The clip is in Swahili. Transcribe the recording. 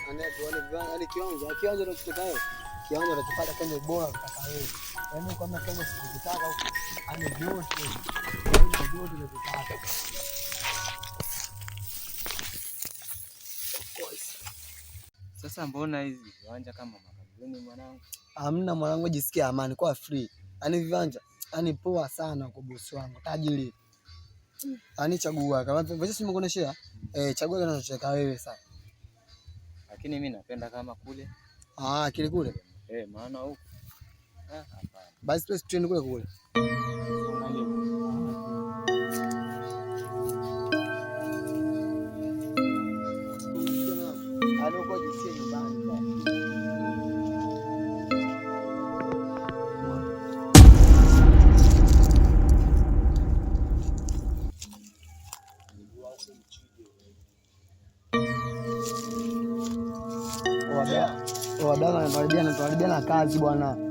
Kiwanja unachotaka wewe. Kiwanja unachopata kwenye bora unataka wewe. Yaani kama kama sikitaka huko, ani vyote. Vyote unataka. Sasa mbona hizi viwanja kama makabuni mwanangu? Hamna mwanangu, jisikie amani kwa free. Yaani viwanja, yaani poa sana kwa bosi wangu. Tajiri. Yaani chagua kama vile simekuoneshea. Chagua kana unachotaka wewe sasa. Lakini mimi napenda kama kule. Kile kule. Maana huko. Hapana. Basi twende kule kule. Wadada anatuharibia na kazi bwana.